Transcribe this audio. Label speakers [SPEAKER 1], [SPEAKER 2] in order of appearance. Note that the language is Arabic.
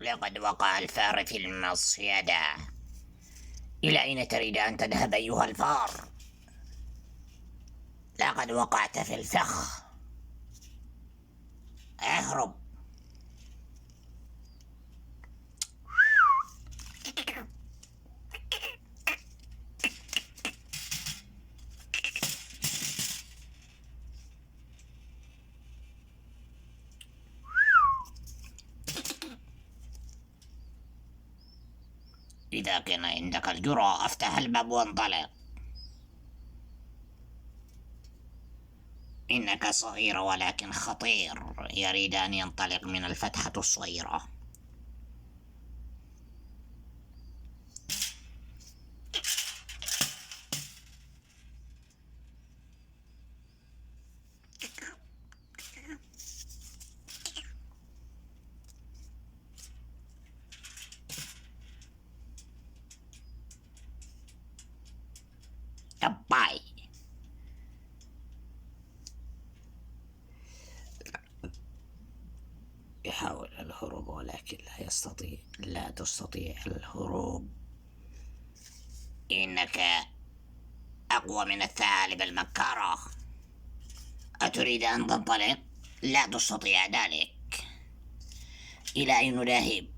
[SPEAKER 1] لقد وقع الفار في المصيدة. إلى أين تريد أن تذهب أيها الفار؟ لقد وقعت في الفخ. اهرب. إذا كان عندك الجرأة افتح الباب وانطلق. إنك صغير ولكن خطير، يريد أن ينطلق من الفتحة الصغيرة. باي. يحاول الهروب ولكن لا يستطيع. لا تستطيع الهروب. إنك أقوى من الثعالب المكارة. أتريد أن تنطلق؟ لا تستطيع ذلك. إلى أين نذهب؟